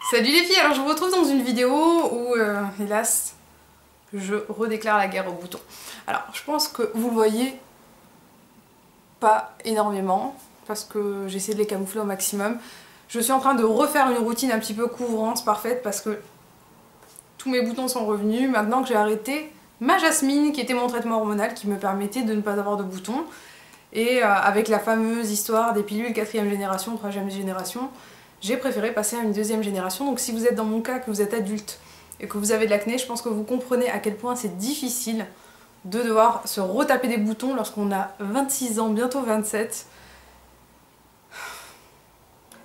Salut les filles, alors je vous retrouve dans une vidéo où, hélas, je redéclare la guerre aux boutons. Alors, je pense que vous le voyez pas énormément, parce que j'essaie de les camoufler au maximum. Je suis en train de refaire une routine un petit peu couvrance parfaite, parce que tous mes boutons sont revenus, maintenant que j'ai arrêté ma Jasmine, qui était mon traitement hormonal, qui me permettait de ne pas avoir de boutons. Et avec la fameuse histoire des pilules 4e génération, 3e génération, j'ai préféré passer à une 2e génération. Donc si vous êtes dans mon cas, que vous êtes adulte et que vous avez de l'acné, je pense que vous comprenez à quel point c'est difficile de devoir se retaper des boutons lorsqu'on a 26 ans, bientôt 27.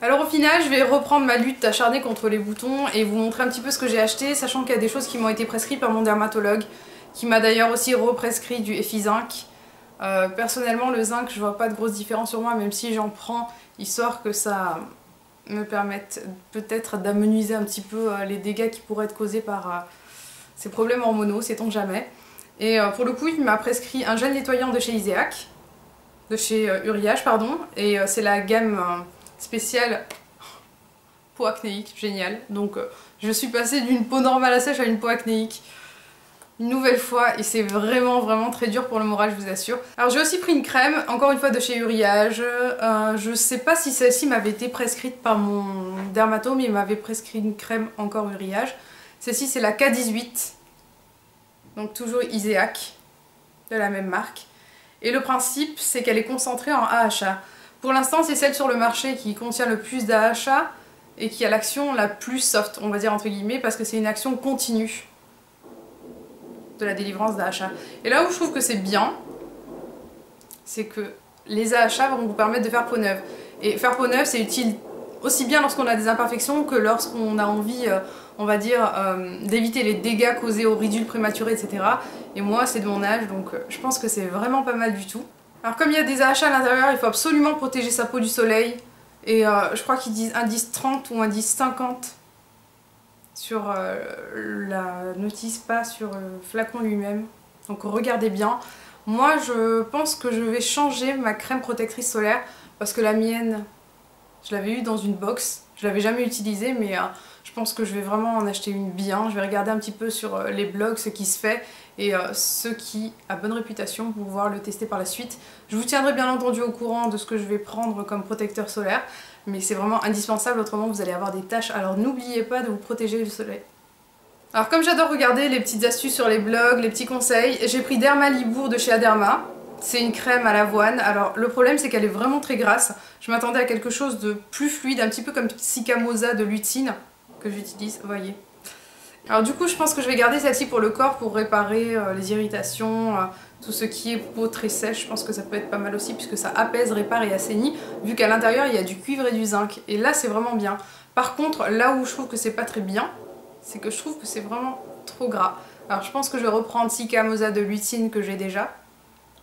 Alors au final, je vais reprendre ma lutte acharnée contre les boutons et vous montrer un petit peu ce que j'ai acheté, sachant qu'il y a des choses qui m'ont été prescrites par mon dermatologue, qui m'a d'ailleurs aussi represcrit du Effizinc. Personnellement, le zinc, je vois pas de grosse différence sur moi, même si j'en prends, histoire que ça me permette peut-être d'amenuiser un petit peu les dégâts qui pourraient être causés par ces problèmes hormonaux, sait-on jamais. Et pour le coup, il m'a prescrit un gel nettoyant de chez Iseak, de chez Uriage, pardon, et c'est la gamme spéciale peau acnéique, génial. Donc je suis passée d'une peau normale à sèche à une peau acnéique. Une nouvelle fois, et c'est vraiment très dur pour le moral, je vous assure. Alors j'ai aussi pris une crème, encore une fois de chez Uriage. Je sais pas si celle-ci m'avait été prescrite par mon dermatome, mais il m'avait prescrit une crème encore Uriage. Celle-ci c'est la K18, donc toujours Iseak, de la même marque. Et le principe c'est qu'elle est concentrée en AHA. Pour l'instant c'est celle sur le marché qui contient le plus d'AHA et qui a l'action la plus soft, on va dire entre guillemets, parce que c'est une action continue de la délivrance d'AHA. Et là où je trouve que c'est bien, c'est que les AHA vont vous permettre de faire peau neuve. Et faire peau neuve, c'est utile aussi bien lorsqu'on a des imperfections que lorsqu'on a envie, on va dire, d'éviter les dégâts causés aux ridules prématurées, etc. Et moi, c'est de mon âge, donc je pense que c'est vraiment pas mal du tout. Alors comme il y a des AHA à l'intérieur, il faut absolument protéger sa peau du soleil. Et je crois qu'ils disent indice 30 ou indice 50 sur la notice, pas sur le flacon lui-même. Donc regardez bien. Moi je pense que je vais changer ma crème protectrice solaire parce que la mienne, je l'avais eue dans une box. Je l'avais jamais utilisée, mais je pense que je vais vraiment en acheter une bien. Je vais regarder un petit peu sur les blogs ce qui se fait et ce qui a bonne réputation pour pouvoir le tester par la suite. Je vous tiendrai bien entendu au courant de ce que je vais prendre comme protecteur solaire, mais c'est vraiment indispensable, autrement vous allez avoir des taches. Alors n'oubliez pas de vous protéger du soleil. Alors comme j'adore regarder les petites astuces sur les blogs, les petits conseils, j'ai pris Derma Libour de chez Aderma. C'est une crème à l'avoine. Alors le problème c'est qu'elle est vraiment très grasse. Je m'attendais à quelque chose de plus fluide, un petit peu comme Cicamosa de Lutine que j'utilise, vous voyez. Alors du coup je pense que je vais garder celle-ci pour le corps pour réparer les irritations, tout ce qui est peau très sèche. Je pense que ça peut être pas mal aussi puisque ça apaise, répare et assainit, vu qu'à l'intérieur il y a du cuivre et du zinc. Et là c'est vraiment bien. Par contre là où je trouve que c'est pas très bien, c'est que je trouve que c'est vraiment trop gras. Alors je pense que je vais reprendre Cicamosa de Lutine que j'ai déjà,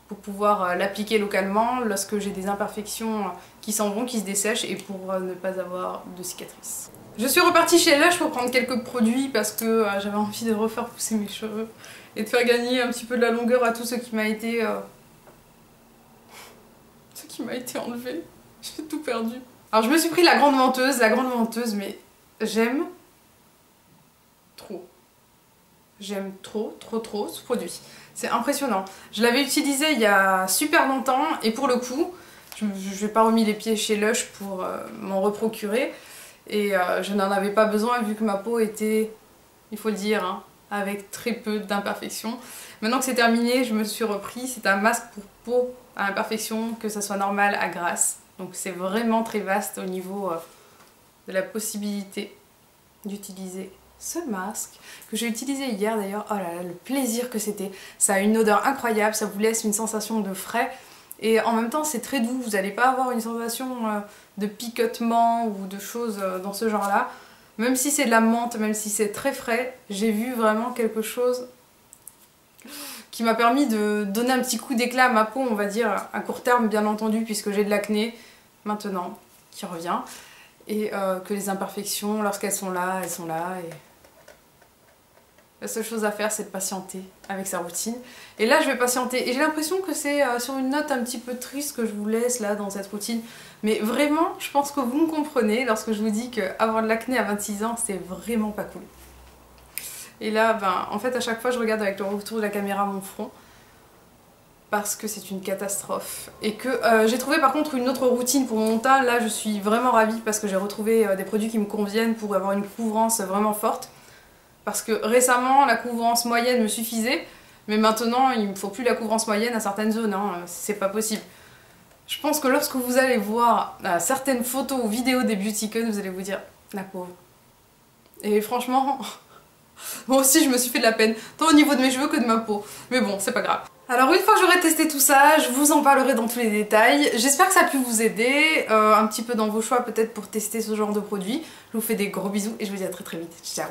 pour pouvoir l'appliquer localement lorsque j'ai des imperfections qui s'en vont, qui se dessèchent et pour ne pas avoir de cicatrices. Je suis repartie chez Lush pour prendre quelques produits parce que j'avais envie de refaire pousser mes cheveux et de faire gagner un petit peu de la longueur à tout ce qui m'a été enlevé. J'ai tout perdu. Alors je me suis pris la grande menteuse, mais j'aime trop. J'aime trop ce produit. C'est impressionnant. Je l'avais utilisé il y a super longtemps et pour le coup, je n'ai pas remis les pieds chez Lush pour m'en reprocurer. Et je n'en avais pas besoin vu que ma peau était, il faut le dire, hein, avec très peu d'imperfections. Maintenant que c'est terminé, je me suis repris. C'est un masque pour peau à imperfection, que ça soit normal à grasse. Donc c'est vraiment très vaste au niveau de la possibilité d'utiliser ce masque que j'ai utilisé hier d'ailleurs. Oh là là, le plaisir que c'était. Ça a une odeur incroyable, ça vous laisse une sensation de frais et en même temps c'est très doux. Vous n'allez pas avoir une sensation de picotement ou de choses dans ce genre là. Même si c'est de la menthe, même si c'est très frais, j'ai vu vraiment quelque chose qui m'a permis de donner un petit coup d'éclat à ma peau, on va dire, à court terme bien entendu, puisque j'ai de l'acné maintenant qui revient. Et que les imperfections, lorsqu'elles sont là, elles sont là. Et La seule chose à faire, c'est de patienter avec sa routine. Et là, je vais patienter. Et j'ai l'impression que c'est sur une note un petit peu triste que je vous laisse là dans cette routine. Mais vraiment, je pense que vous me comprenez lorsque je vous dis qu'avoir de l'acné à 26 ans, c'est vraiment pas cool. Et là, en fait, à chaque fois, je regarde avec le retour de la caméra mon front. Parce que c'est une catastrophe. Et que j'ai trouvé par contre une autre routine pour mon teint. Là, je suis vraiment ravie parce que j'ai retrouvé des produits qui me conviennent pour avoir une couvrance vraiment forte. Parce que récemment, la couvrance moyenne me suffisait, mais maintenant, il ne me faut plus la couvrance moyenne à certaines zones, hein. C'est pas possible. Je pense que lorsque vous allez voir certaines photos ou vidéos des beautycons, vous allez vous dire, la pauvre. Et franchement, moi aussi je me suis fait de la peine, tant au niveau de mes cheveux que de ma peau. Mais bon, c'est pas grave. Alors une fois que j'aurai testé tout ça, je vous en parlerai dans tous les détails. J'espère que ça a pu vous aider, un petit peu dans vos choix peut-être pour tester ce genre de produit. Je vous fais des gros bisous et je vous dis à très très vite. Ciao.